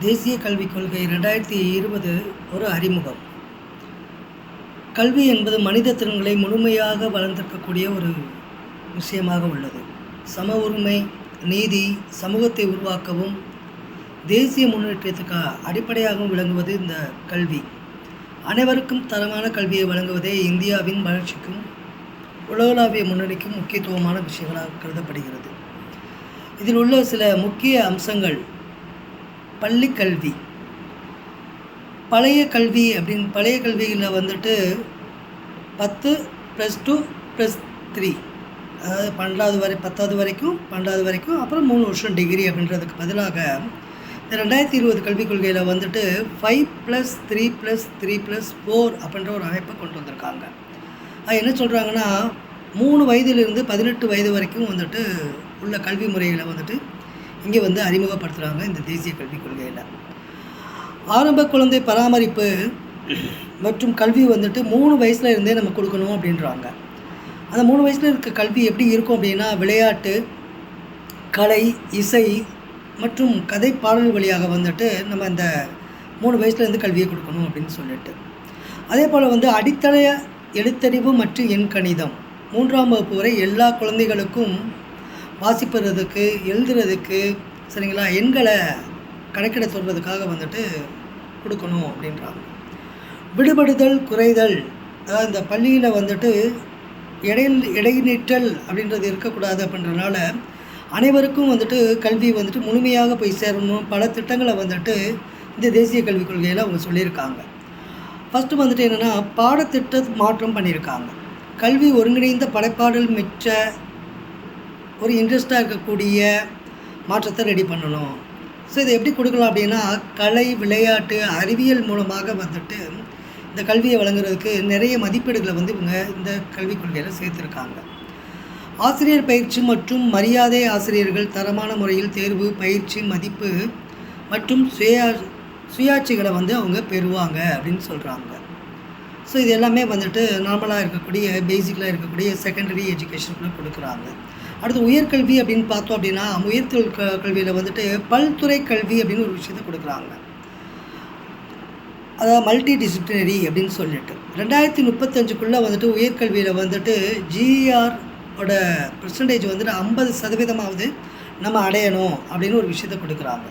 தேசிய கல்விக் கொள்கை 2020 ஒரு அறிமுகம். கல்வி என்பது மனித திறன்களை முழுமையாக வளர்ந்திருக்கக்கூடிய ஒரு விஷயமாக உள்ளது. சம உரிமை, நீதி, சமூகத்தை உருவாக்கவும் தேசிய முன்னேற்றத்துக்கு அடிப்படையாகவும் விளங்குவது இந்த கல்வி. அனைவருக்கும் தரமான கல்வியை வழங்குவதே இந்தியாவின் வளர்ச்சிக்கும் உலகளாவிய முன்னணிக்கும் முக்கியத்துவமான விஷயங்களாக கருதப்படுகிறது. இதில் உள்ள சில முக்கிய அம்சங்கள்: பள்ளி கல்வி. பழைய கல்வியில் வந்துட்டு 10 +2 +3, அதாவது 10வது வரைக்கும் அப்புறம் 3 வருஷம் டிகிரி அப்படின்றதுக்கு பதிலாக இந்த 2020 கல்விக் கொள்கையில் வந்துட்டு 5+3+3+4 அப்படின்ற ஒரு அமைப்பை கொண்டு வந்திருக்காங்க. அது என்ன சொல்கிறாங்கன்னா, 3 வயதிலிருந்து 18 வயது வரைக்கும் வந்துட்டு உள்ள கல்வி முறைகளை வந்துட்டு இங்கே வந்து அறிமுகப்படுத்துகிறாங்க இந்த தேசிய கல்விக் கொள்கையில். ஆரம்ப குழந்தை பராமரிப்பு மற்றும் கல்வி வந்துட்டு 3 வயசில் இருந்தே நம்ம கொடுக்கணும் அப்படின்றாங்க. அந்த 3 வயசில் இருக்க கல்வி எப்படி இருக்கும் அப்படின்னா, விளையாட்டு, கலை, இசை மற்றும் கதை பாடல் வழியாக வந்துட்டு நம்ம இந்த 3 வயசுலேருந்து கல்வியை கொடுக்கணும் அப்படின்னு சொல்லிட்டு, அதே போல் வந்து அடித்தள எழுத்தறிவு மற்றும் எண் கணிதம் 3ஆம் வகுப்பு வரை எல்லா குழந்தைகளுக்கும் வாசிப்பதுக்கு, எழுதுறதுக்கு, சரிங்களா, எண்களை கணக்கிட சொல்கிறதுக்காக வந்துட்டு கொடுக்கணும் அப்படின்றாங்க. விடுபடுதல், குறைதல், அதாவது இந்த பள்ளியில் வந்துட்டு இடைநிற்றல் அப்படின்றது இருக்கக்கூடாது. அப்படின்றதுனால அனைவருக்கும் வந்துட்டு கல்வி வந்துட்டு முழுமையாக போய் சேரணும். பல திட்டங்களை வந்துட்டு இந்த தேசிய கல்விக் கொள்கையில் அவங்க சொல்லியிருக்காங்க. ஃபஸ்ட்டு வந்துட்டு என்னென்னா, பாடத்திட்ட மாற்றம் பண்ணியிருக்காங்க. கல்வி ஒருங்கிணைந்த படைப்பாடல் மிச்ச ஒரு இன்ட்ரெஸ்டாக இருக்கக்கூடிய மாற்றத்தை ரெடி பண்ணணும். ஸோ இதை எப்படி கொடுக்கலாம் அப்படின்னா, கலை, விளையாட்டு, அறிவியல் மூலமாக வந்துட்டு இந்த கல்வியை வழங்குறதுக்கு நிறைய மதிப்பீடுகளை வந்து இவங்க இந்த கல்விக் கொள்கையில் சேர்த்துருக்காங்க. ஆசிரியர் பயிற்சி மற்றும் மரியாதை, ஆசிரியர்கள் தரமான முறையில் தேர்வு, பயிற்சி, மதிப்பு மற்றும் சுயாட்சிகளை வந்து அவங்க பெறுவாங்க அப்படின்னு சொல்கிறாங்க. ஸோ இது எல்லாமே வந்துட்டு நார்மலாக இருக்கக்கூடிய, பேசிக்கலாக இருக்கக்கூடிய செகண்டரி எஜுகேஷனுக்குள்ளே கொடுக்குறாங்க. அடுத்து உயர்கல்வி அப்படின்னு பார்த்தோம் அப்படின்னா, கல்வியில் வந்துட்டு பல்துறை கல்வி அப்படின்னு ஒரு விஷயத்தை கொடுக்குறாங்க. அதாவது மல்டி டிசிப்ளினரி அப்படின்னு சொல்லிட்டு 2035 வந்துட்டு உயர்கல்வியில் வந்துட்டு ஜிஆரோட பெர்சன்டேஜ் வந்துட்டு 50% நம்ம அடையணும் அப்படின்னு ஒரு விஷயத்தை கொடுக்குறாங்க.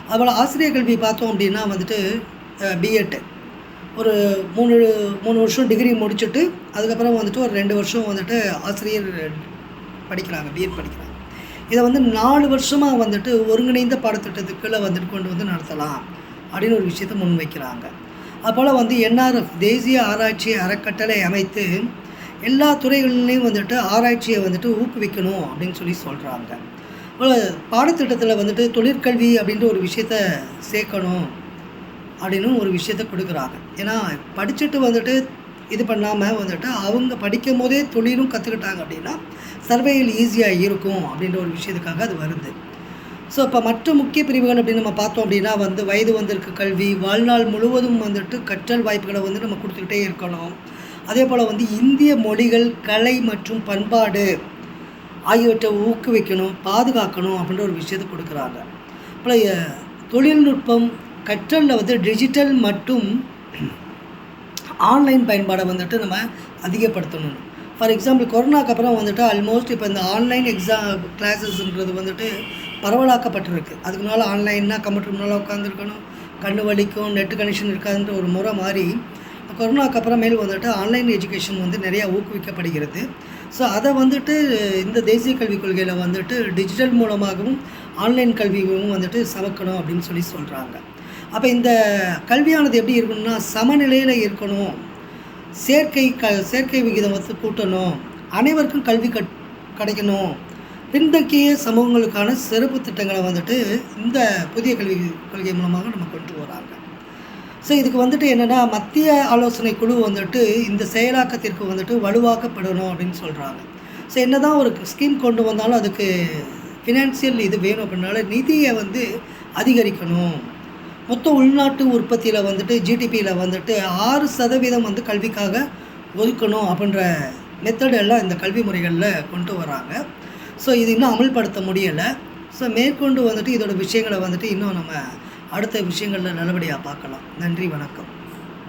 அதுபோல் ஆசிரியர் கல்வி பார்த்தோம் அப்படின்னா வந்துட்டு பிஎட் ஒரு 3 வருஷம் டிகிரி முடிச்சுட்டு அதுக்கப்புறம் வந்துட்டு ஒரு 2 வருஷம் வந்துட்டு ஆசிரியர் படிக்கிறாங்க, பிஎட் படிக்கிறாங்க. இதை வந்து 4 வருஷமாக வந்துட்டு ஒருங்கிணைந்த பாடத்திட்டத்துக்குள்ளே வந்துட்டு கொண்டு வந்து நடத்தலாம் அப்படின்னு ஒரு விஷயத்தை முன்வைக்கிறாங்க. அதுபோல் வந்து என்ஆர்எஃப் தேசிய ஆராய்ச்சி அறக்கட்டளை அமைத்து எல்லா துறைகளிலையும் வந்துட்டு ஆராய்ச்சியை வந்துட்டு ஊக்குவிக்கணும் அப்படின்னு சொல்கிறாங்க. பாடத்திட்டத்தில் வந்துட்டு தொழிற்கல்வி அப்படின்ற ஒரு விஷயத்த சேர்க்கணும் அப்படின்னு ஒரு விஷயத்த கொடுக்குறாங்க. ஏன்னா படிச்சுட்டு வந்துட்டு இது பண்ணாமல் வந்துட்டு அவங்க படிக்கும் போதே தொழிலும் கற்றுக்கிட்டாங்க அப்படின்னா சர்வேயில் ஈஸியாக இருக்கும் அப்படின்ற ஒரு விஷயத்துக்காக அது வருது. ஸோ இப்போ மற்ற முக்கிய பிரிவுகள் அப்படின்னு நம்ம பார்த்தோம் அப்படின்னா வந்து வயது வந்திருக்க கல்வி, வாழ்நாள் முழுவதும் வந்துட்டு கற்றல் வாய்ப்புகளை வந்து நம்ம கொடுத்துக்கிட்டே இருக்கணும். அதே போல் வந்து இந்திய மொழிகள், கலை மற்றும் பண்பாடு ஆகியவற்றை ஊக்குவிக்கணும், பாதுகாக்கணும் அப்படின்ற ஒரு விஷயத்தை கொடுக்குறாங்க. அப்புறம் தொழில்நுட்பம், கற்றலில் வந்து டிஜிட்டல் மற்றும் ஆன்லைன் பயன்பாடை வந்துட்டு நம்ம அதிகப்படுத்தணும். ஃபார் எக்ஸாம்பிள், கொரோனாக்கு அப்புறம் வந்துட்டு ஆல்மோஸ்ட் இப்போ இந்த ஆன்லைன் கிளாஸஸ்ன்றது வந்துட்டு பரவலாக்கப்பட்டிருக்கு. அதுக்கு முன்னால் ஆன்லைன்னா கம்ப்யூட்டர் முன்னால் உட்காந்துருக்கணும், கண்ணு வலிக்கும், நெட்டு கனெக்ஷன் இருக்காதுன்ற ஒரு முறை மாதிரி கொரோனாக்கு அப்புறமேல் வந்துட்டு ஆன்லைன் எஜுகேஷன் வந்து நிறையா ஊக்குவிக்கப்படுகிறது. ஸோ அதை வந்துட்டு இந்த தேசிய கல்விக் கொள்கையில் வந்துட்டு டிஜிட்டல் மூலமாகவும் ஆன்லைன் கல்வியும் வந்துட்டு சமக்கணும் அப்படின்னு சொல்கிறாங்க. அப்போ இந்த கல்வியானது எப்படி இருக்கணும்னா, சமநிலையில் இருக்கணும், சேர்க்கை விகிதம் வந்து கூட்டணும், அனைவருக்கும் கல்வி கிடைக்கணும், பின்தங்கிய சமூகங்களுக்கான சிறப்பு திட்டங்களை வந்துட்டு இந்த புதிய கல்வி கொள்கை மூலமாக நம்ம கொண்டு வராங்க. ஸோ இதுக்கு வந்துட்டு என்னென்னா, மத்திய ஆலோசனை குழு வந்துட்டு இந்த செயலாக்கத்திற்கு வந்துட்டு வலுவாக்கப்படணும் அப்படின்னு சொல்கிறாங்க. ஸோ என்ன தான் ஒரு ஸ்கீம் கொண்டு வந்தாலும் அதுக்கு ஃபினான்சியல் இது வேணும். அப்படின்னால நிதியை வந்து அதிகரிக்கணும். மொத்த உள்நாட்டு உற்பத்தியில் வந்துட்டு ஜிடிபியில் வந்துட்டு 6% வந்து கல்விக்காக ஒதுக்கணும் அப்படின்ற மெத்தட் எல்லாம் இந்த கல்வி முறைகளில் கொண்டு வராங்க. ஸோ இது இன்னும் அமல்படுத்த முடியலை. ஸோ மேற்கொண்டு வந்துட்டு இதோட விஷயங்களை வந்துட்டு இன்னும் நம்ம அடுத்த விஷயங்களில் நல்லபடியாக பார்க்கலாம். நன்றி, வணக்கம்.